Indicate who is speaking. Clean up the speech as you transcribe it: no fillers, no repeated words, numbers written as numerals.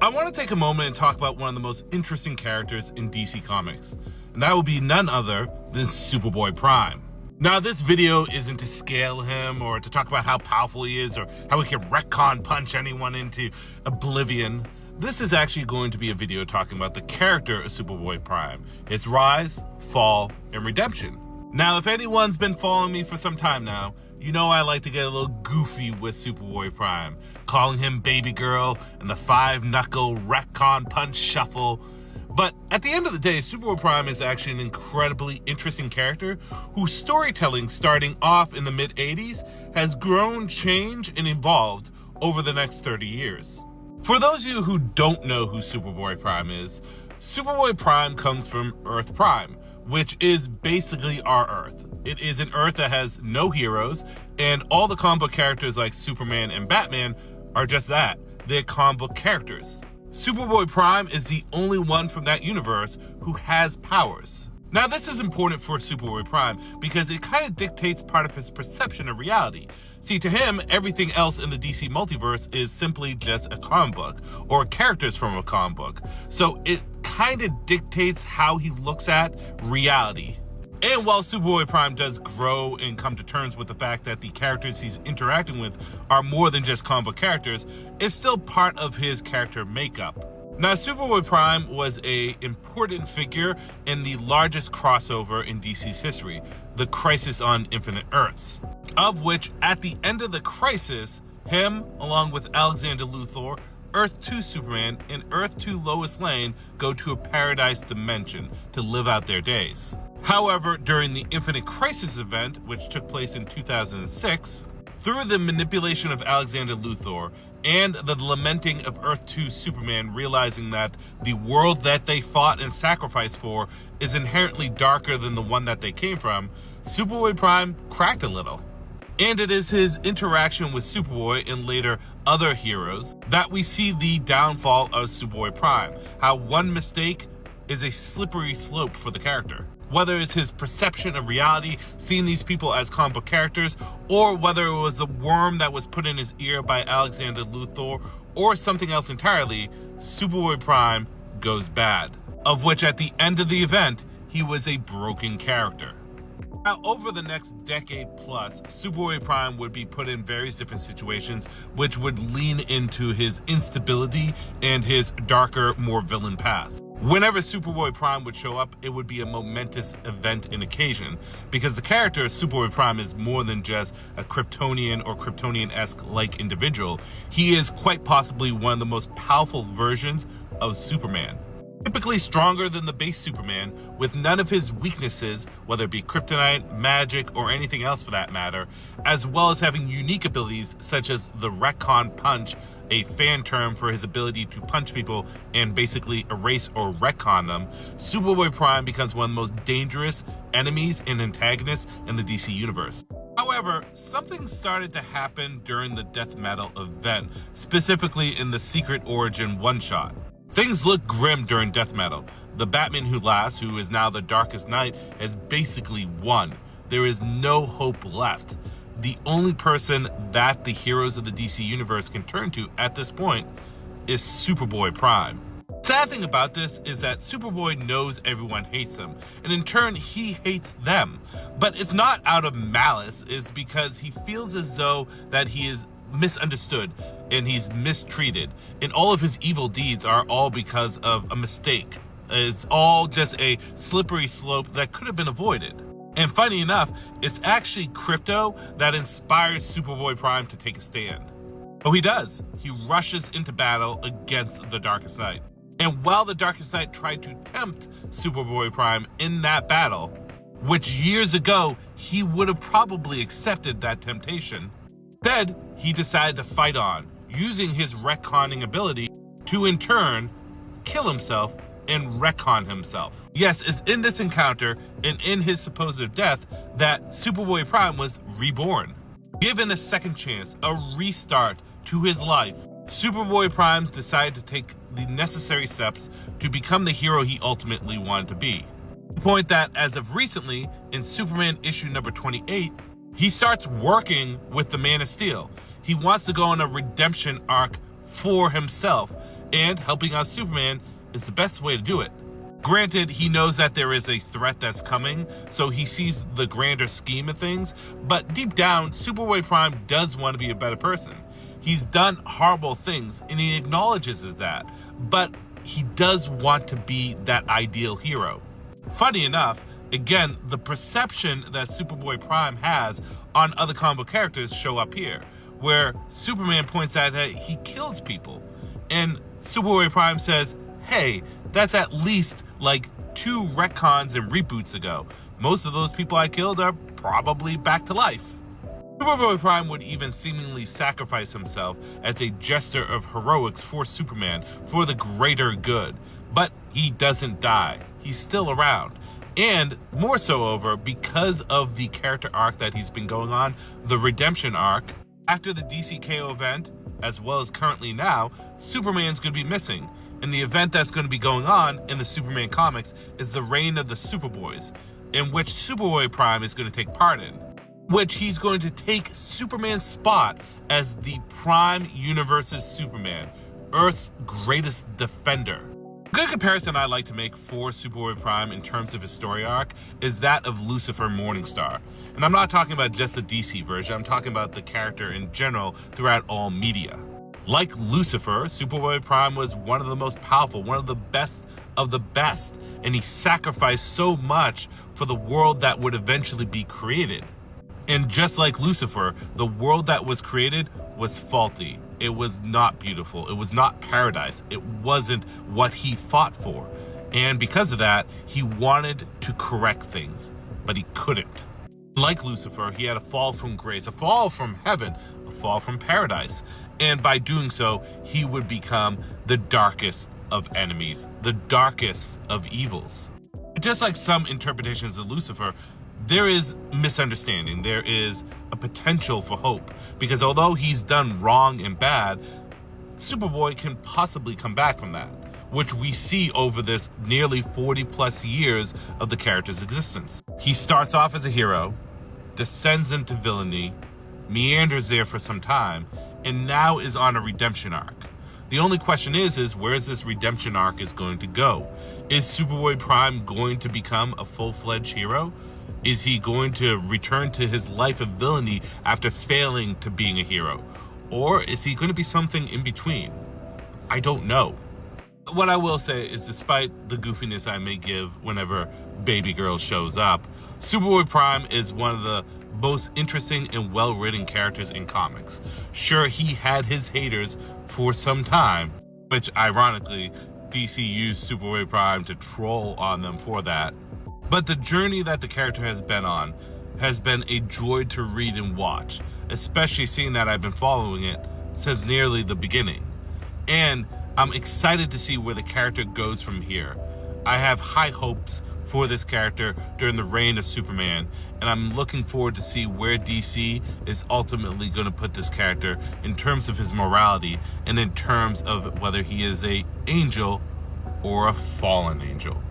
Speaker 1: I want to take a moment and talk about one of the most interesting characters in DC Comics, and that will be none other than Superboy Prime. Now, this video isn't to scale him or to talk about how powerful he is or how he can retcon punch anyone into oblivion. This is actually going to be a video talking about the character of Superboy Prime, his rise, fall, and redemption. Now, if anyone's been following me for some time now, you know I like to get a little goofy with Superboy Prime, calling him Baby Girl and the 5-knuckle retcon punch shuffle. But at the end of the day, Superboy Prime is actually an incredibly interesting character whose storytelling, starting off in the mid-80s, has grown, changed, and evolved over the next 30 years. For those of you who don't know who Superboy Prime is, Superboy Prime comes from Earth Prime, which is basically our Earth. It is an Earth that has no heroes, and all the comic book characters like Superman and Batman are just that. They're comic book characters. Superboy Prime is the only one from that universe who has powers. Now, this is important for Superboy Prime because it kind of dictates part of his perception of reality. See, to him, everything else in the DC multiverse is simply just a comic book or characters from a comic book. So it kind of dictates how he looks at reality. And while Superboy Prime does grow and come to terms with the fact that the characters he's interacting with are more than just comic book characters, it's still part of his character makeup. Now, Superboy Prime was an important figure in the largest crossover in DC's history, the Crisis on Infinite Earths, of which, at the end of the crisis, him, along with Alexander Luthor, Earth 2 Superman, and Earth 2 Lois Lane go to a paradise dimension to live out their days. However, during the Infinite Crisis event, which took place in 2006, through the manipulation of Alexander Luthor and the lamenting of Earth 2 Superman realizing that the world that they fought and sacrificed for is inherently darker than the one that they came from, Superboy Prime cracked a little. And it is his interaction with Superboy and later other heroes that we see the downfall of Superboy Prime, how one mistake is a slippery slope for the character. Whether it's his perception of reality, seeing these people as comic book characters, or whether it was a worm that was put in his ear by Alexander Luthor, or something else entirely, Superboy Prime goes bad. Of which, at the end of the event, he was a broken character. Now, over the next decade plus, Superboy Prime would be put in various different situations which would lean into his instability and his darker, more villain path. Whenever Superboy Prime would show up, it would be a momentous event and occasion, because the character Superboy Prime is more than just a Kryptonian or Kryptonian-esque like individual. He is quite possibly one of the most powerful versions of Superman. Typically stronger than the base Superman, with none of his weaknesses, whether it be kryptonite, magic, or anything else for that matter, as well as having unique abilities such as the retcon punch, a fan term for his ability to punch people and basically erase or retcon them. Superboy Prime becomes one of the most dangerous enemies and antagonists in the DC universe. However, something started to happen during the Death Metal event, specifically in the Secret Origin one-shot. Things look grim during Death Metal. The Batman Who Laughs, who is now the Darkest Knight, has basically won. There is no hope left. The only person that the heroes of the DC universe can turn to at this point is Superboy Prime. The sad thing about this is that Superboy knows everyone hates him, and in turn he hates them. But it's not out of malice, it's because he feels as though that he is misunderstood and he's mistreated, and all of his evil deeds are all because of a mistake. It's all just a slippery slope that could have been avoided. And funny enough, it's actually Krypto that inspires Superboy Prime to take a stand. Oh, he does. He rushes into battle against the Darkest Knight. And while the Darkest Knight tried to tempt Superboy Prime in that battle, which years ago he would have probably accepted that temptation, instead, he decided to fight on, using his retconning ability to in turn kill himself and retcon himself. Yes, it's in this encounter and in his supposed death that Superboy Prime was reborn. Given a second chance, a restart to his life, Superboy Prime decided to take the necessary steps to become the hero he ultimately wanted to be. To the point that, as of recently, in Superman issue number 28, he starts working with the Man of Steel. He wants to go on a redemption arc for himself, and helping out Superman is the best way to do it. Granted, he knows that there is a threat that's coming, so he sees the grander scheme of things, but deep down, Superboy Prime does want to be a better person. He's done horrible things, and he acknowledges that, but he does want to be that ideal hero. Funny enough, again, the perception that Superboy Prime has on other comic book characters show up here, where Superman points out that he kills people, and Superboy Prime says, hey, that's at least like 2 retcons and reboots ago. Most of those people I killed are probably back to life. Superboy Prime would even seemingly sacrifice himself as a gesture of heroics for Superman, for the greater good. But he doesn't die. He's still around. And more so over because of the character arc that he's been going on, the redemption arc. After the DCKO event, as well as currently now, Superman's going to be missing. And the event that's going to be going on in the Superman comics is the reign of the Superboys, in which Superboy Prime is going to take part in, which he's going to take Superman's spot as the Prime Universe's Superman, Earth's greatest defender. A good comparison I like to make for Superboy Prime in terms of his story arc is that of Lucifer Morningstar. And I'm not talking about just the DC version, I'm talking about the character in general throughout all media. Like Lucifer, Superboy Prime was one of the most powerful, one of the best, and he sacrificed so much for the world that would eventually be created. And just like Lucifer, the world that was created was faulty. It was not beautiful. It was not paradise. It wasn't what he fought for. And because of that, he wanted to correct things, but he couldn't. Like Lucifer, he had a fall from grace, a fall from heaven, a fall from paradise. And by doing so, he would become the darkest of enemies, the darkest of evils. Just like some interpretations of Lucifer, there is misunderstanding. There is a potential for hope. Because although he's done wrong and bad, Superboy can possibly come back from that, which we see over this nearly 40 plus years of the character's existence. He starts off as a hero, descends into villainy, meanders there for some time, and now is on a redemption arc. The only question is where this redemption arc is going to go. Is Superboy Prime going to become a full-fledged hero? Is he going to return to his life of villainy after failing to being a hero? Or is he going to be something in between? I don't know. What I will say is, despite the goofiness I may give whenever Baby Girl shows up, Superboy Prime is one of the most interesting and well-written characters in comics. Sure, he had his haters for some time, which ironically, DC used Superboy Prime to troll on them for that. But the journey that the character has been on has been a joy to read and watch, especially seeing that I've been following it since nearly the beginning. And I'm excited to see where the character goes from here. I have high hopes for this character during the reign of Superman, and I'm looking forward to see where DC is ultimately going to put this character in terms of his morality and in terms of whether he is an angel or a fallen angel.